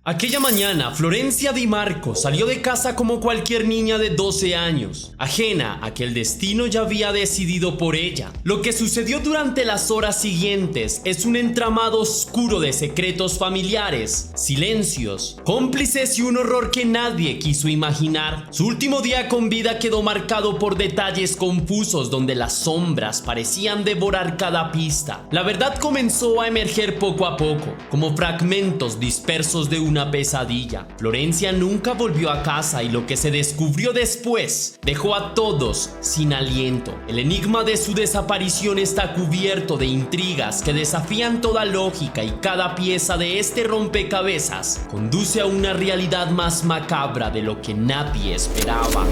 Aquella mañana, Florencia Di Marco salió de casa como cualquier niña de 12 años, ajena a que el destino ya había decidido por ella. Lo que sucedió durante las horas siguientes es un entramado oscuro de secretos familiares, silencios, cómplices y un horror que nadie quiso imaginar. Su último día con vida quedó marcado por detalles confusos donde las sombras parecían devorar cada pista. La verdad comenzó a emerger poco a poco, como fragmentos dispersos de una pesadilla. Florencia nunca volvió a casa y lo que se descubrió después dejó a todos sin aliento. El enigma de su desaparición está cubierto de intrigas que desafían toda lógica y cada pieza de este rompecabezas conduce a una realidad más macabra de lo que nadie esperaba.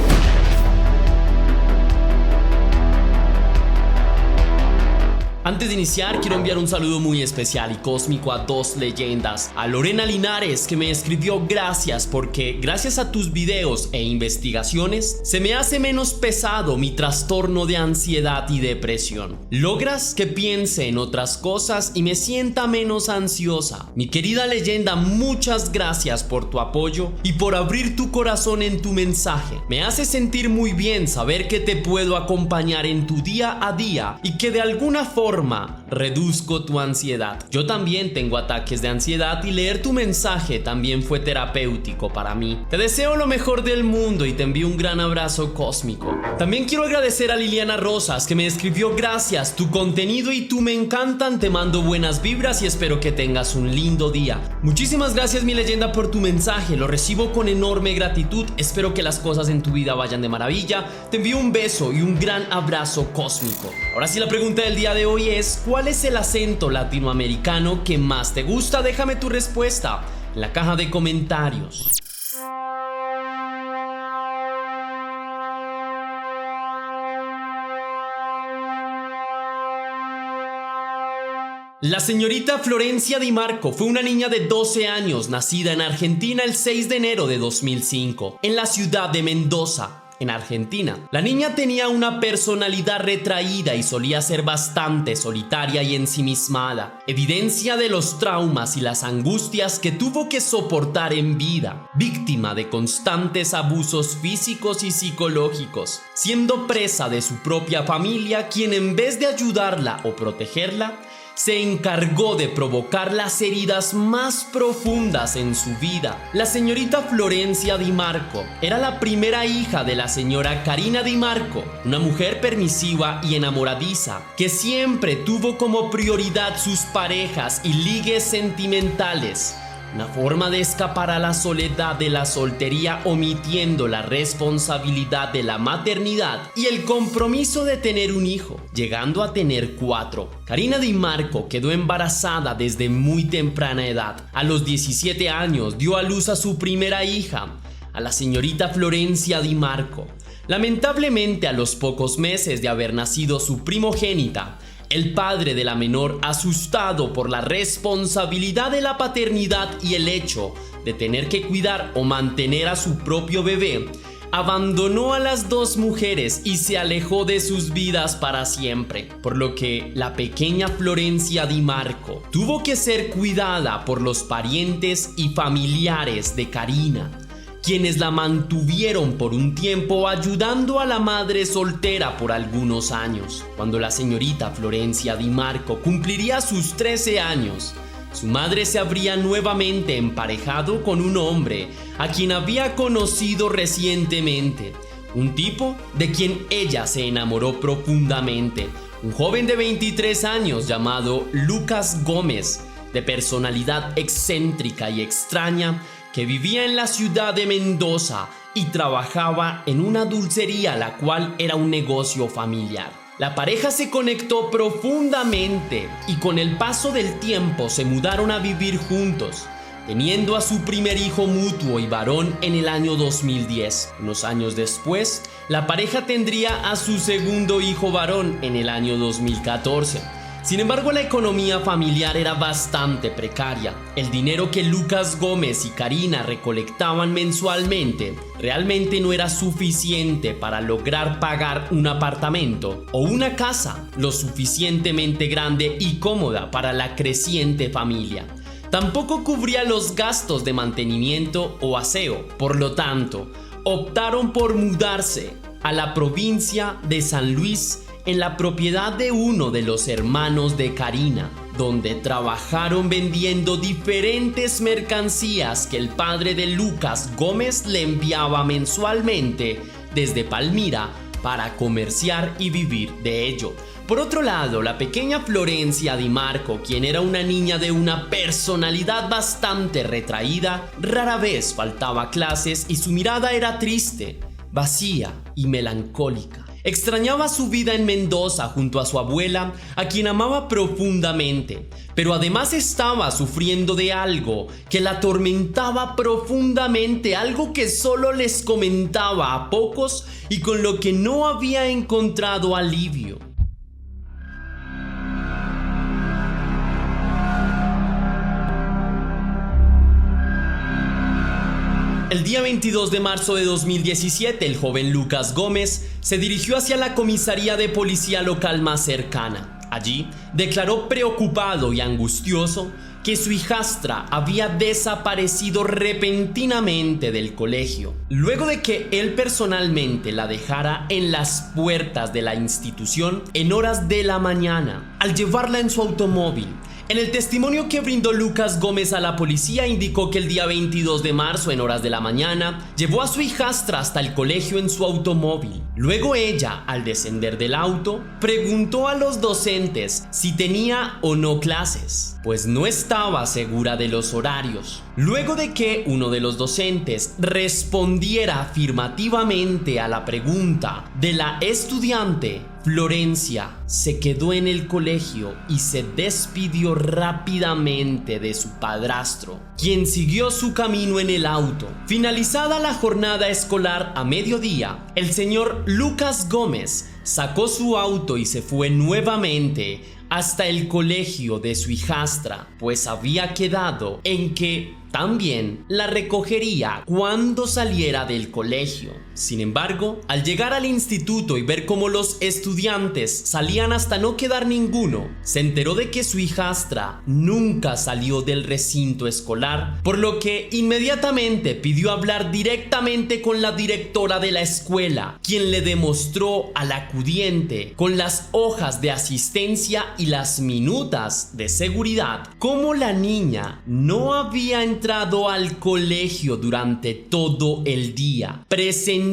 Antes de iniciar, quiero enviar un saludo muy especial y cósmico a dos leyendas. A Lorena Linares, que me escribió gracias porque gracias a tus videos e investigaciones se me hace menos pesado mi trastorno de ansiedad y depresión. Logras que piense en otras cosas y me sienta menos ansiosa. Mi querida leyenda, muchas gracias por tu apoyo y por abrir tu corazón en tu mensaje. Me hace sentir muy bien saber que te puedo acompañar en tu día a día y que de alguna forma reduzco tu ansiedad. Yo también tengo ataques de ansiedad y leer tu mensaje también fue terapéutico para mí. Te deseo lo mejor del mundo y te envío un gran abrazo cósmico. También quiero agradecer a Liliana Rosas, que me escribió gracias, tu contenido y tú me encantan, te mando buenas vibras y espero que tengas un lindo día. Muchísimas gracias, mi leyenda, por tu mensaje, lo recibo con enorme gratitud, espero que las cosas en tu vida vayan de maravilla. Te envío un beso y un gran abrazo cósmico. Ahora sí, la pregunta del día de hoy es: ¿cuál es el acento latinoamericano que más te gusta? Déjame tu respuesta en la caja de comentarios. La señorita Florencia Di Marco fue una niña de 12 años nacida en Argentina el 6 de enero de 2005, en la ciudad de Mendoza, en Argentina. La niña tenía una personalidad retraída y solía ser bastante solitaria y ensimismada, evidencia de los traumas y las angustias que tuvo que soportar en vida, víctima de constantes abusos físicos y psicológicos, siendo presa de su propia familia, quien en vez de ayudarla o protegerla, se encargó de provocar las heridas más profundas en su vida. La señorita Florencia Di Marco era la primera hija de la señora Karina Di Marco, una mujer permisiva y enamoradiza, que siempre tuvo como prioridad sus parejas y ligues sentimentales. Una forma de escapar a la soledad de la soltería, omitiendo la responsabilidad de la maternidad y el compromiso de tener un hijo, llegando a tener 4. Karina Di Marco quedó embarazada desde muy temprana edad. A los 17 años dio a luz a su primera hija, a la señorita Florencia Di Marco. Lamentablemente, a los pocos meses de haber nacido su primogénita, el padre de la menor, asustado por la responsabilidad de la paternidad y el hecho de tener que cuidar o mantener a su propio bebé, abandonó a las dos mujeres y se alejó de sus vidas para siempre, por lo que la pequeña Florencia Di Marco tuvo que ser cuidada por los parientes y familiares de Karina, quienes la mantuvieron por un tiempo ayudando a la madre soltera por algunos años. Cuando la señorita Florencia Di Marco cumpliría sus 13 años, su madre se habría nuevamente emparejado con un hombre a quien había conocido recientemente, un tipo de quien ella se enamoró profundamente, un joven de 23 años llamado Lucas Gómez, de personalidad excéntrica y extraña, que vivía en la ciudad de Mendoza y trabajaba en una dulcería, la cual era un negocio familiar. La pareja se conectó profundamente y con el paso del tiempo se mudaron a vivir juntos, teniendo a su primer hijo mutuo y varón en el año 2010. Unos años después, la pareja tendría a su segundo hijo varón en el año 2014. Sin embargo, la economía familiar era bastante precaria. El dinero que Lucas Gómez y Karina recolectaban mensualmente realmente no era suficiente para lograr pagar un apartamento o una casa lo suficientemente grande y cómoda para la creciente familia. Tampoco cubría los gastos de mantenimiento o aseo. Por lo tanto, optaron por mudarse a la provincia de San Luis en la propiedad de uno de los hermanos de Karina, donde trabajaron vendiendo diferentes mercancías que el padre de Lucas Gómez le enviaba mensualmente desde Palmira para comerciar y vivir de ello. Por otro lado, la pequeña Florencia Di Marco, quien era una niña de una personalidad bastante retraída, rara vez faltaba a clases y su mirada era triste, vacía y melancólica. Extrañaba su vida en Mendoza junto a su abuela, a quien amaba profundamente, pero además estaba sufriendo de algo que la atormentaba profundamente, algo que solo les comentaba a pocos y con lo que no había encontrado alivio. El día 22 de marzo de 2017, el joven Lucas Gómez se dirigió hacia la comisaría de policía local más cercana. Allí, declaró preocupado y angustioso que su hijastra había desaparecido repentinamente del colegio, luego de que él personalmente la dejara en las puertas de la institución en horas de la mañana, al llevarla en su automóvil. En el testimonio que brindó Lucas Gómez a la policía, indicó que el día 22 de marzo, en horas de la mañana, llevó a su hijastra hasta el colegio en su automóvil. Luego ella, al descender del auto, preguntó a los docentes si tenía o no clases, pues no estaba segura de los horarios. Luego de que uno de los docentes respondiera afirmativamente a la pregunta de la estudiante, Florencia se quedó en el colegio y se despidió rápidamente de su padrastro, quien siguió su camino en el auto. Finalizada la jornada escolar a mediodía, el señor Lucas Gómez sacó su auto y se fue nuevamente hasta el colegio de su hijastra, pues había quedado en que también la recogería cuando saliera del colegio. Sin embargo, al llegar al instituto y ver cómo los estudiantes salían hasta no quedar ninguno, se enteró de que su hijastra nunca salió del recinto escolar, por lo que inmediatamente pidió hablar directamente con la directora de la escuela, quien le demostró al acudiente con las hojas de asistencia y las minutas de seguridad cómo la niña no había entrado al colegio durante todo el día, presentando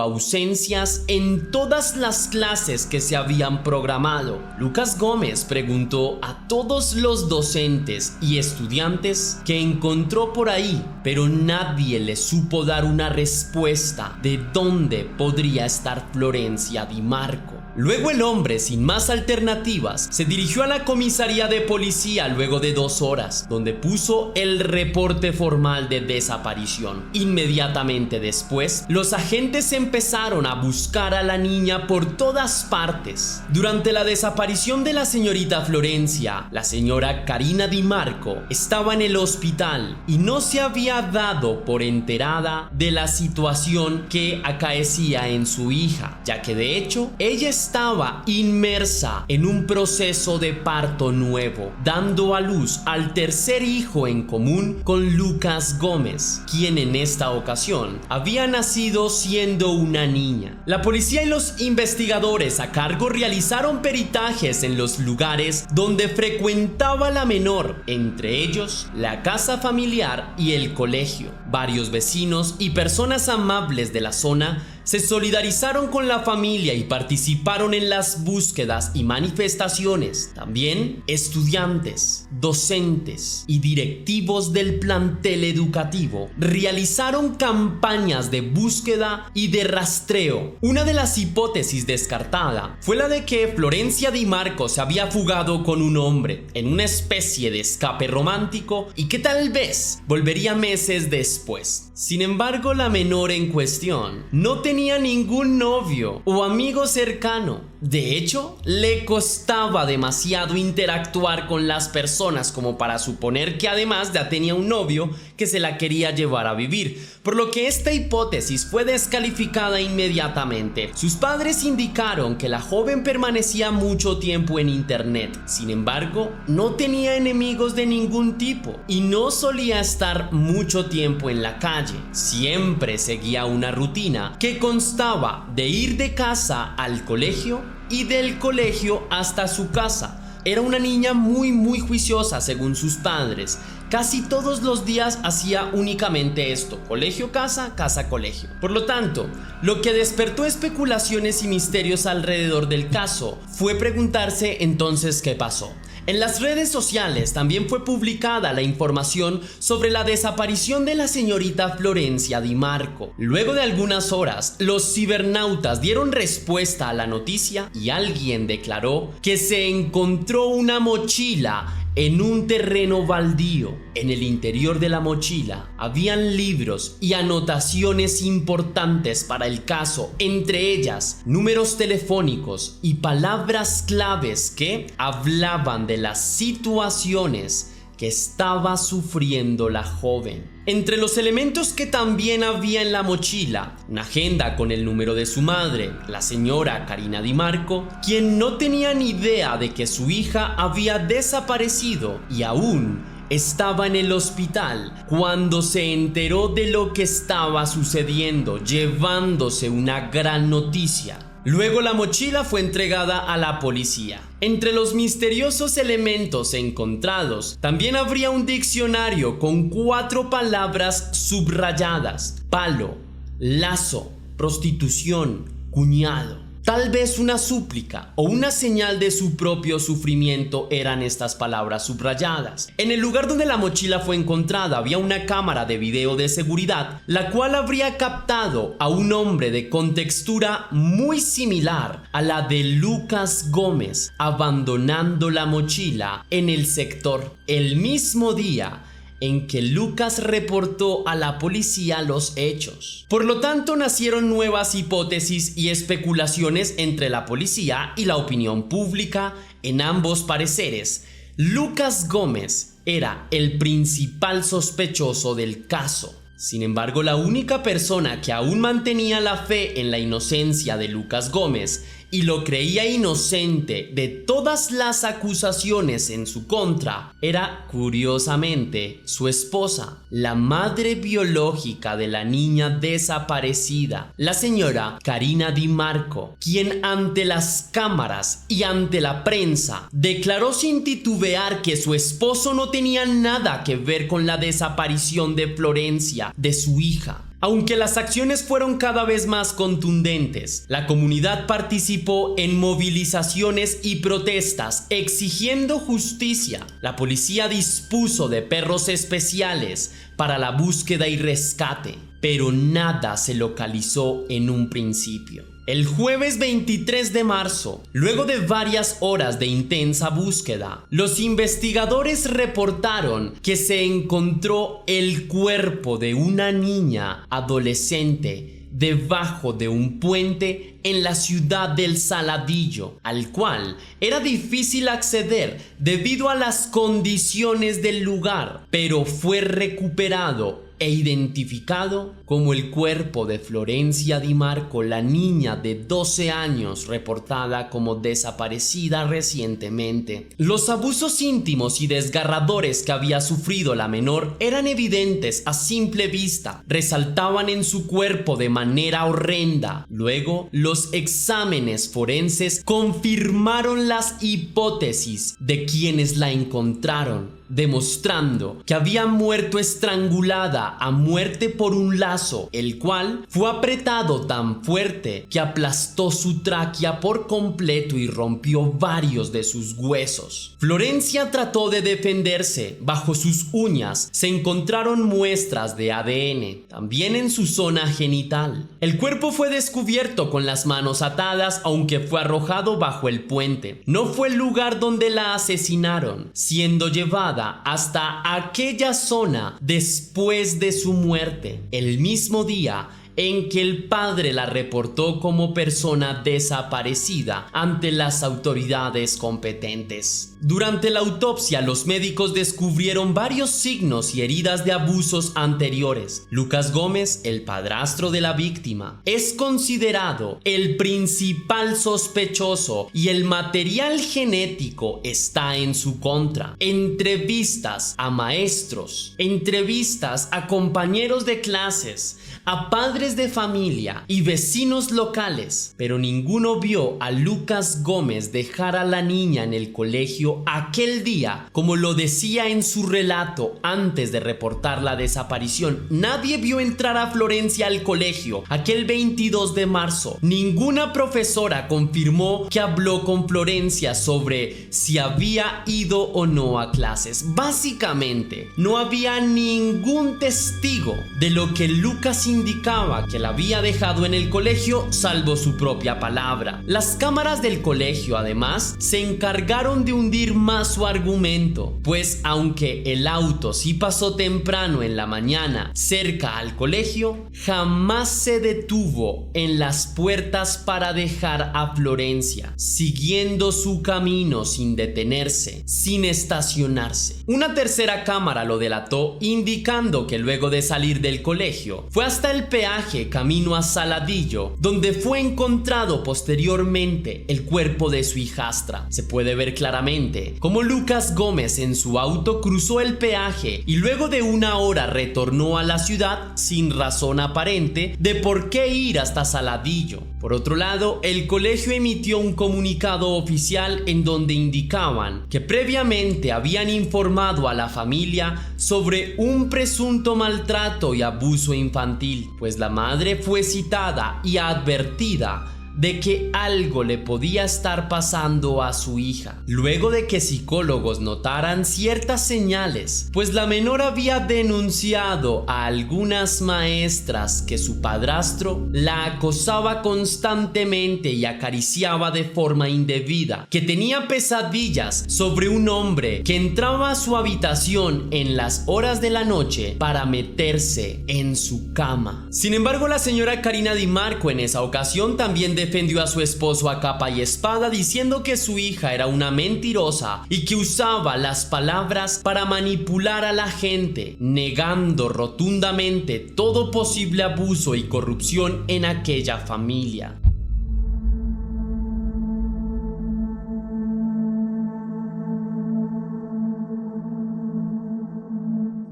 ausencias en todas las clases que se habían programado. Lucas Gómez preguntó a todos los docentes y estudiantes que encontró por ahí, pero nadie le supo dar una respuesta de dónde podría estar Florencia Di Marco. Luego el hombre, sin más alternativas, se dirigió a la comisaría de policía luego de 2 horas, donde puso el reporte formal de desaparición. Inmediatamente después, los agentes empezaron a buscar a la niña por todas partes. Durante la desaparición de la señorita Florencia, la señora Karina Di Marco estaba en el hospital y no se había dado por enterada de la situación que acaecía en su hija, ya que de hecho ella estaba inmersa en un proceso de parto nuevo, dando a luz al tercer hijo en común con Lucas Gómez, quien en esta ocasión había nacido siendo una niña. La policía y los investigadores a cargo realizaron peritajes en los lugares donde frecuentaba la menor, entre ellos la casa familiar y el colegio. Varios vecinos y personas amables de la zona se solidarizaron con la familia y participaron en las búsquedas y manifestaciones. También estudiantes, docentes y directivos del plantel educativo realizaron campañas de búsqueda y de rastreo. Una de las hipótesis descartada fue la de que Florencia Di Marco se había fugado con un hombre en una especie de escape romántico y que tal vez volvería meses después. Sin embargo, la menor en cuestión no tenía ningún novio o amigo cercano, De hecho, le costaba demasiado interactuar con las personas como para suponer que además ya tenía un novio que se la quería llevar a vivir, por lo que esta hipótesis fue descalificada inmediatamente. Sus padres indicaron que la joven permanecía mucho tiempo en internet, sin embargo, no tenía enemigos de ningún tipo y no solía estar mucho tiempo en la calle. Siempre seguía una rutina que constaba de ir de casa al colegio y del colegio hasta su casa. Era una niña muy juiciosa según sus padres. Casi todos los días hacía únicamente esto: colegio, casa, casa, colegio. Por lo tanto, lo que despertó especulaciones y misterios alrededor del caso fue preguntarse entonces qué pasó. En las redes sociales también fue publicada la información sobre la desaparición de la señorita Florencia Di Marco. Luego de algunas horas, los cibernautas dieron respuesta a la noticia y alguien declaró que se encontró una mochila en un terreno baldío. En el interior de la mochila habían libros y anotaciones importantes para el caso, entre ellas números telefónicos y palabras claves que hablaban de las situaciones que estaba sufriendo la joven. Entre los elementos que también había en la mochila, una agenda con el número de su madre, la señora Karina Di Marco, quien no tenía ni idea de que su hija había desaparecido y aún estaba en el hospital cuando se enteró de lo que estaba sucediendo, llevándose una gran noticia. Luego la mochila fue entregada a la policía. Entre los misteriosos elementos encontrados, también habría un diccionario con 4 palabras subrayadas: palo, lazo, prostitución, cuñado. Tal vez una súplica o una señal de su propio sufrimiento eran estas palabras subrayadas. En el lugar donde la mochila fue encontrada había una cámara de video de seguridad, la cual habría captado a un hombre de contextura muy similar a la de Lucas Gómez abandonando la mochila en el sector el mismo día en que Lucas reportó a la policía los hechos. Por lo tanto, nacieron nuevas hipótesis y especulaciones entre la policía y la opinión pública. En ambos pareceres, Lucas Gómez era el principal sospechoso del caso. Sin embargo, la única persona que aún mantenía la fe en la inocencia de Lucas Gómez y lo creía inocente de todas las acusaciones en su contra era, curiosamente, su esposa, la madre biológica de la niña desaparecida, la señora Karina Di Marco, quien ante las cámaras y ante la prensa declaró sin titubear que su esposo no tenía nada que ver con la desaparición de Florencia, de su hija. Aunque las acciones fueron cada vez más contundentes, la comunidad participó en movilizaciones y protestas exigiendo justicia. La policía dispuso de perros especiales para la búsqueda y rescate, pero nada se localizó en un principio. El jueves 23 de marzo, luego de varias horas de intensa búsqueda, los investigadores reportaron que se encontró el cuerpo de una niña adolescente debajo de un puente en la ciudad del Saladillo, al cual era difícil acceder debido a las condiciones del lugar, pero fue recuperado e identificado como el cuerpo de Florencia Di Marco, la niña de 12 años reportada como desaparecida recientemente. Los abusos íntimos y desgarradores que había sufrido la menor eran evidentes a simple vista, resaltaban en su cuerpo de manera horrenda. Luego, los exámenes forenses confirmaron las hipótesis de quienes la encontraron, demostrando que había muerto estrangulada a muerte por un lazo, el cual fue apretado tan fuerte que aplastó su tráquea por completo y rompió varios de sus huesos. Florencia trató de defenderse. Bajo sus uñas se encontraron muestras de ADN, también en su zona genital. El cuerpo fue descubierto con las manos atadas, aunque fue arrojado bajo el puente. No fue el lugar donde la asesinaron, siendo llevada hasta aquella zona después de su muerte. El mismo día en que el padre la reportó como persona desaparecida ante las autoridades competentes. Durante la autopsia, los médicos descubrieron varios signos y heridas de abusos anteriores. Lucas Gómez, el padrastro de la víctima, es considerado el principal sospechoso y el material genético está en su contra. Entrevistas a maestros, entrevistas a compañeros de clases, a padres de familia y vecinos locales, pero ninguno vio a Lucas Gómez dejar a la niña en el colegio aquel día, como lo decía en su relato antes de reportar la desaparición. Nadie vio entrar a Florencia al colegio aquel 22 de marzo. Ninguna profesora confirmó que habló con Florencia sobre si había ido o no a clases. Básicamente, no había ningún testigo de lo que Lucas indicaba que la había dejado en el colegio, salvo su propia palabra. Las cámaras del colegio, además, se encargaron de hundir más su argumento, pues aunque el auto sí pasó temprano en la mañana cerca al colegio, jamás se detuvo en las puertas para dejar a Florencia, siguiendo su camino sin detenerse, sin estacionarse. Una tercera cámara lo delató, indicando que luego de salir del colegio fue hasta el peaje camino a Saladillo, donde fue encontrado posteriormente el cuerpo de su hijastra. Se puede ver claramente cómo Lucas Gómez en su auto cruzó el peaje y luego de una hora retornó a la ciudad sin razón aparente de por qué ir hasta Saladillo. Por otro lado, el colegio emitió un comunicado oficial en donde indicaban que previamente habían informado a la familia sobre un presunto maltrato y abuso infantil, pues la madre fue citada y advertida de que algo le podía estar pasando a su hija, luego de que psicólogos notaran ciertas señales, pues la menor había denunciado a algunas maestras que su padrastro la acosaba constantemente y acariciaba de forma indebida, que tenía pesadillas sobre un hombre que entraba a su habitación en las horas de la noche para meterse en su cama. Sin embargo, la señora Karina Di Marco en esa ocasión también defendió a su esposo a capa y espada, diciendo que su hija era una mentirosa y que usaba las palabras para manipular a la gente, negando rotundamente todo posible abuso y corrupción en aquella familia.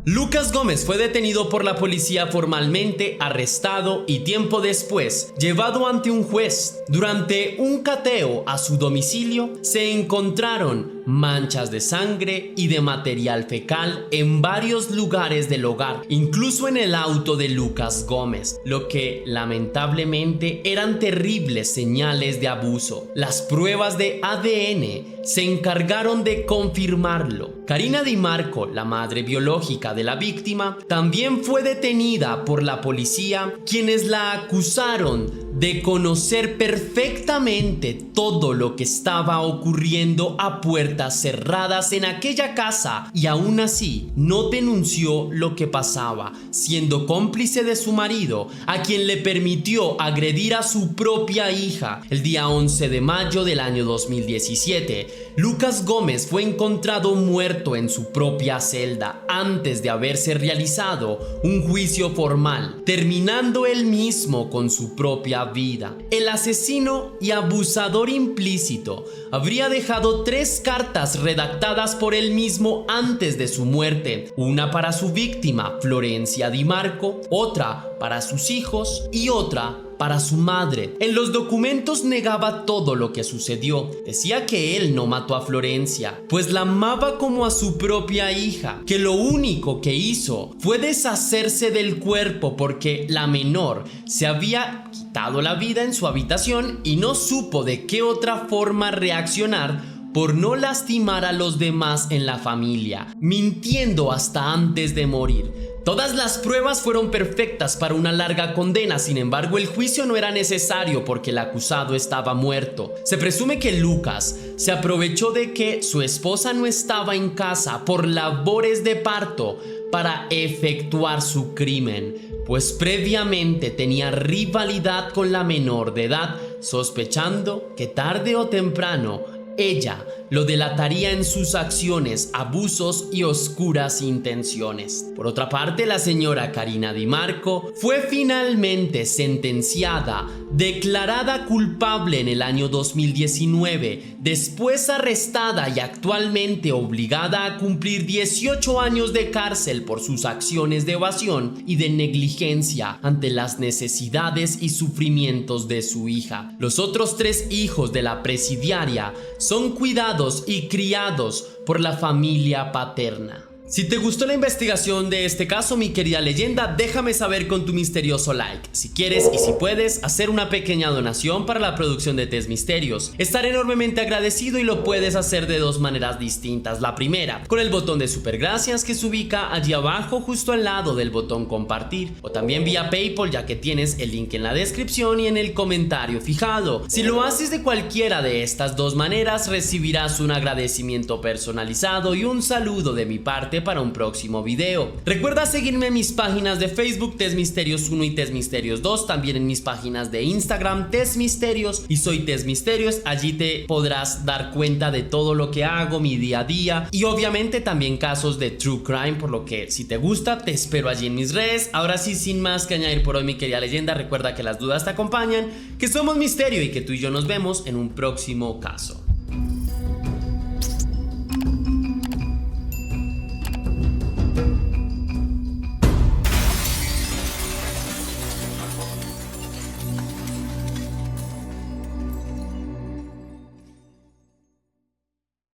Lucas Gómez fue detenido por la policía formalmente, arrestado y tiempo después llevado ante un juez. Durante un cateo a su domicilio se encontraron manchas de sangre y de material fecal en varios lugares del hogar, incluso en el auto de Lucas Gómez, lo que lamentablemente eran terribles señales de abuso. Las pruebas de ADN se encargaron de confirmarlo. Karina Di Marco, la madre biológica de la víctima, también fue detenida por la policía, quienes la acusaron de conocer perfectamente todo lo que estaba ocurriendo a puertas cerradas en aquella casa, y aún así no denunció lo que pasaba, siendo cómplice de su marido, a quien le permitió agredir a su propia hija. El día 11 de mayo del año 2017, Lucas Gómez fue encontrado muerto en su propia celda antes de haberse realizado un juicio formal, terminando él mismo con su propia vida. El asesino y abusador implícito habría dejado 3 cartas redactadas por él mismo antes de su muerte, una para su víctima, Florencia Di Marco, otra para sus hijos y otra para su madre. En los documentos negaba todo lo que sucedió. Decía que él no mató a Florencia, pues la amaba como a su propia hija, que lo único que hizo fue deshacerse del cuerpo porque la menor se había quitado la vida en su habitación y no supo de qué otra forma reaccionar por no lastimar a los demás en la familia, mintiendo hasta antes de morir. Todas las pruebas fueron perfectas para una larga condena. Sin embargo, el juicio no era necesario porque el acusado estaba muerto. Se presume que Lucas se aprovechó de que su esposa no estaba en casa por labores de parto para efectuar su crimen, pues previamente tenía rivalidad con la menor de edad, sospechando que tarde o temprano ella lo delataría en sus acciones, abusos y oscuras intenciones. Por otra parte, la señora Karina Di Marco fue finalmente sentenciada, declarada culpable en el año 2019, después arrestada y actualmente obligada a cumplir 18 años de cárcel por sus acciones de evasión y de negligencia ante las necesidades y sufrimientos de su hija. Los otros 3 hijos de la presidiaria son cuidados y criados por la familia paterna. Si te gustó la investigación de este caso, mi querida leyenda, déjame saber con tu misterioso like. Si quieres y si puedes, hacer una pequeña donación para la producción de Test Misterios. Estaré enormemente agradecido y lo puedes hacer de 2 maneras distintas. La primera, con el botón de super gracias que se ubica allí abajo justo al lado del botón compartir. O también vía PayPal, ya que tienes el link en la descripción y en el comentario fijado. Si lo haces de cualquiera de estas 2 maneras, recibirás un agradecimiento personalizado y un saludo de mi parte para un próximo video. Recuerda seguirme en mis páginas de Facebook Test Misterios 1 y Test Misterios 2, también en mis páginas de Instagram Test Misterios y Soy Test Misterios. Allí te podrás dar cuenta de todo lo que hago, mi día a día y obviamente también casos de True Crime, por lo que si te gusta te espero allí en mis redes. Ahora sí, sin más que añadir por hoy, mi querida leyenda, recuerda que las dudas te acompañan, que somos misterio y que tú y yo nos vemos en un próximo caso.